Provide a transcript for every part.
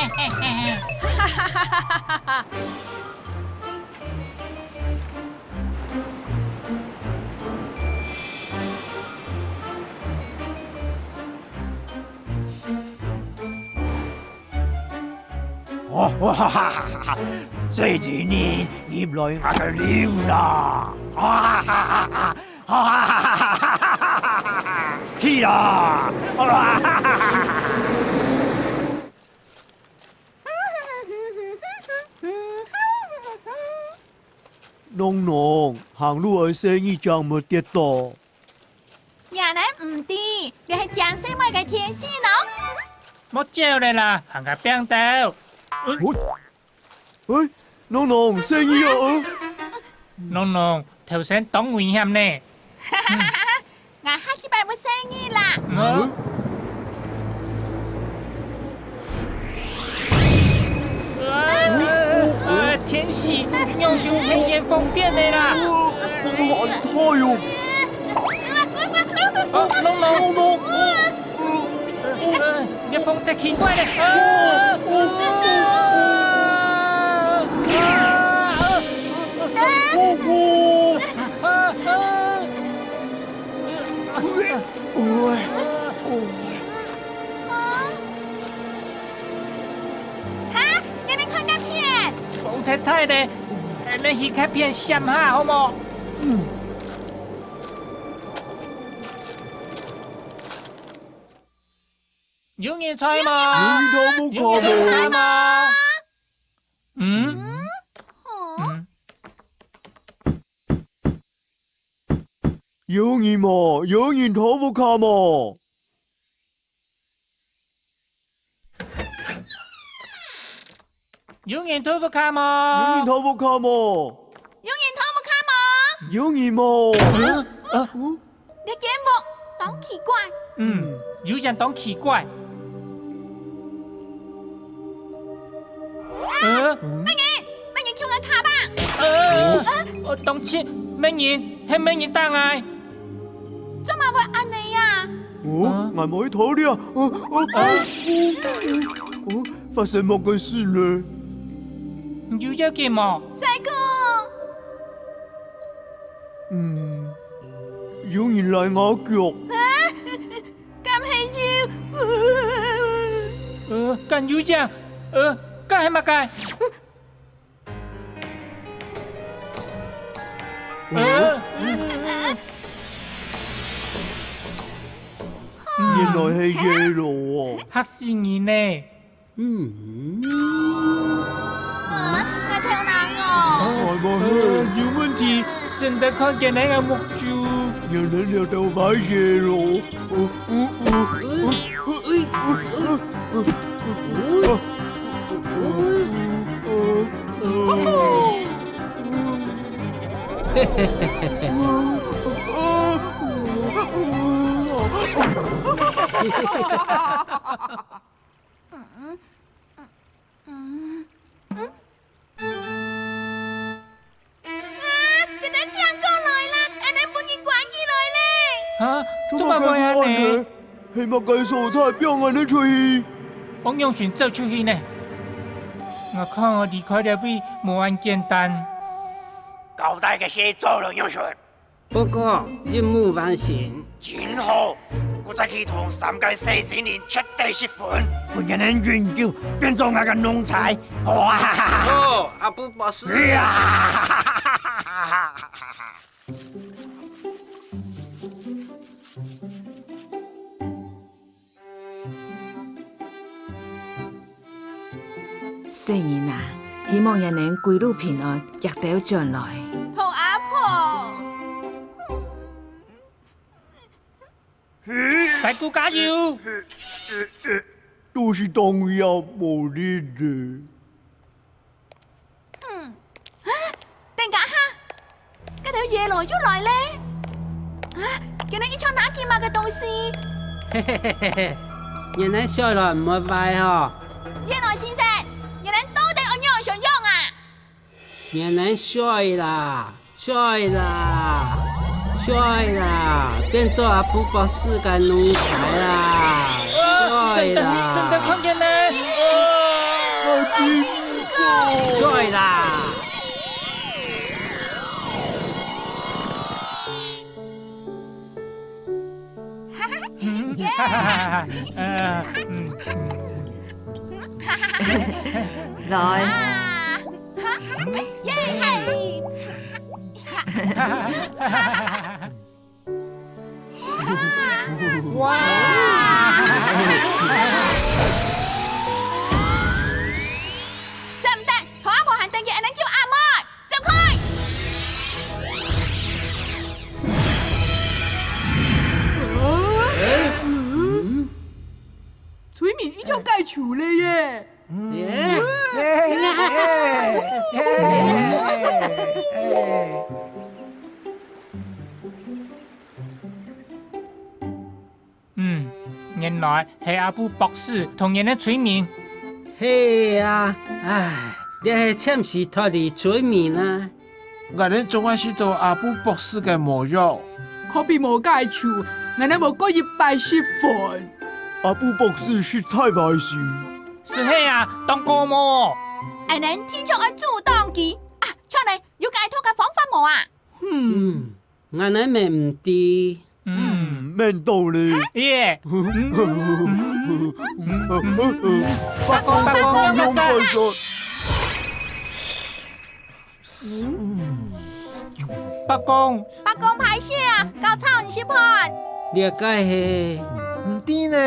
哈哈哈哈哈！哇哈哈哈！这几年業內我就了啦！哈哈哈哈！哈哈哈哈！去啦！哈哈哈哈！農農行路嘅生意漲冇跌到。伢人唔知，你係講什麼嘅天氣呢？冇招你啦，行個邊度？喂，農農生意啊！農農頭先當危險呢。我下次拜冇生意啦。天氣有時會演風變的啦。風好大喲！農農，你風太奇怪了。風太大咧，你去開片閃下好冇？有人猜嗎？有人猜嗎？有人嘛，有人頭髮卡嘛。有人頭髮卡嗎？有人頭髮卡嘛。有人頭冇卡嗎？有人嘛。你見冇？當奇怪。有人當奇怪。乜嘢叫我卡吧？當切乜嘢？係乜嘢單嗌？做乜會按你呀？我冇睇你啊！發生乜嘅事呢？有一件麼？細哥。有人嚟咬腳。咁係要？咁有隻？咁係乜嘅？原來係野羅嚇死你呢！我跳難哦。有問題，現在看見那個木柱，有人有頭髮野羅。做乜會啊你？係乜嘅蔬菜邊個能出去？我用船走出去呢。我看我離開呢位冇咁簡單。交代嘅事做了用船。不過任務完成。真好，我再去同3屆4青年徹底釋款，我嘅人研究變做我嘅農才。哇！哦，阿布博士。世兒啊，希望人能歸路平安，日到將來。同阿婆。細姑加油！都是當日無力的。定架哈，嗰條野羅要來咧。見你一槍拿劍嘛嘅東西。原來小來唔會壞嗬。野羅先生，人哋到底我樣想用啊？原來帥啦，帥啦，帥啦，變做阿布博士嘅奴才啦，帥啦。真的看見呢。來，耶！哇！使唔得？同阿無限定嘅人叫阿妹，走開！催眠依種介處咧耶！原來係阿布博士同人嘅催眠。嘿啊，唉，你係暫時脫離催眠啊！我哋總係知道阿布博士嘅模樣。可比無介處，人哋無過一拜食飯。阿布博士是菜牌師，是嘿啊，當過麼？人哋天窗愛主動機啊，出嚟要解脫嘅方法無啊？我哋咪唔知。咩道理？耶！八公用個手北公排泄啊，搞臭唔是盤。了解係唔知呢。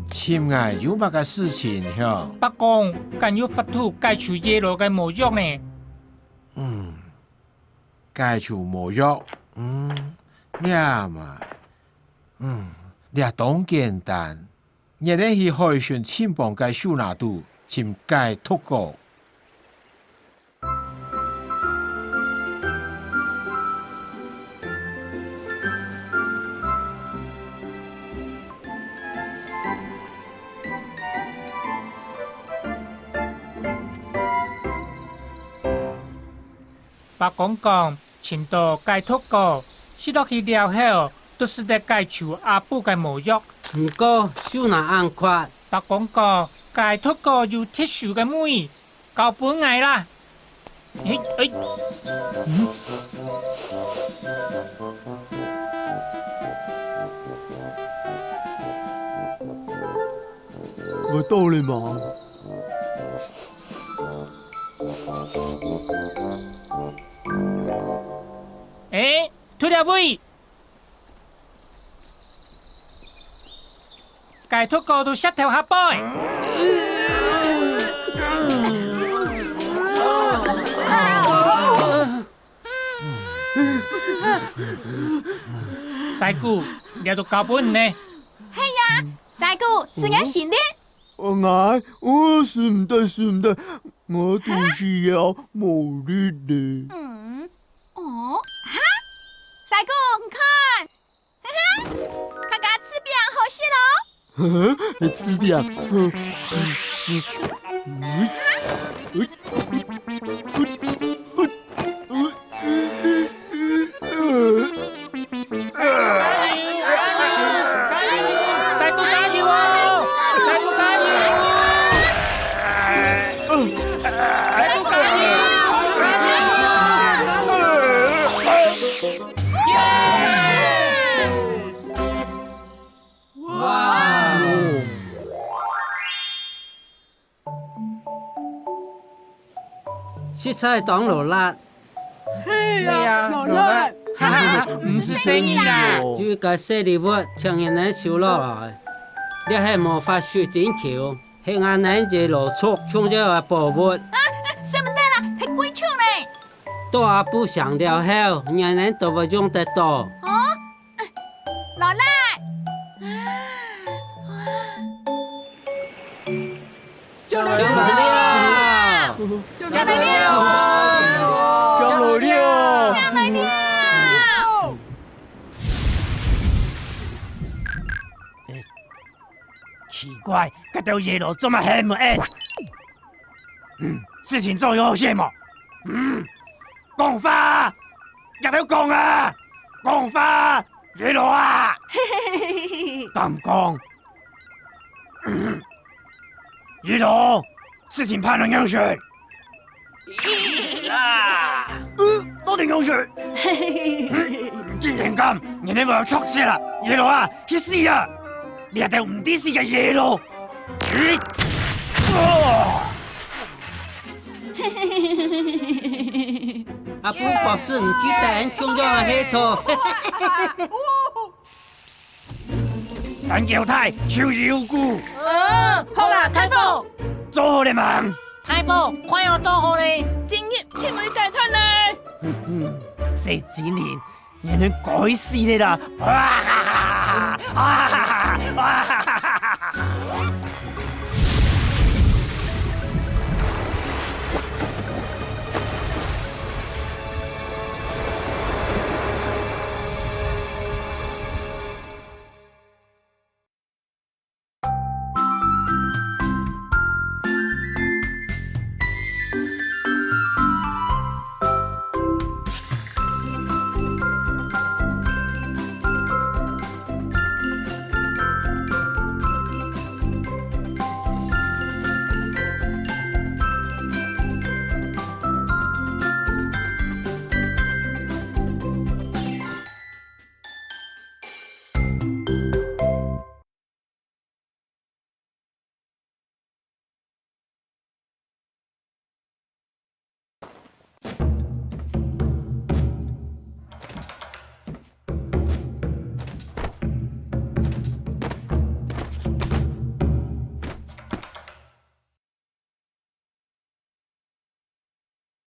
潛崖有乜嘅事情響？北公更要發圖解除耶羅嘅模樣呢？解除模樣，你嘛，你當簡單，人哋去海選前幫嘅收納度，潛解脫過。北公講，前度解脫過，是落去了後，都是得解除阿布嘅模樣。唔過收納硬闊。北公講，解脫過有特殊嘅美，搞本藝啦。我到你嘛？脫了位，解脫過到膝頭下背。細姑，你都搞本呢？係呀，細姑是我先的。我是唔得，我都是要冇力的。細姑，唔看，客家吃餅好食咯。吃餅，食菜當勞辣，嘿啊，老辣，哈哈，唔是生意啦。就個細禮物請人哋收落來，你係無法說真橋，係眼人就落錯衝咗個寶物。使唔得啦，係鬼唱嘞。到阿布上了後，人人都會用得到。老賴，就來就來了，就來了，降落了，就來了。奇怪，嗰條野路做乜黑唔黑？事情做有些嘛？講法，一條講啊，講法，野路啊，咁講，野路，事情判斷樣說。老我定要去。既然咁，人哋話出車啦，野佬啊，去死啊！你一定唔啲事嘅野佬。阿婆博士唔記得人中央嘅系統。神叫太超妖姑，好啦，太傅，做好你忙。太傅，快要做好嘞！今日千位解脱呢？這幾年，人哋改死你啦！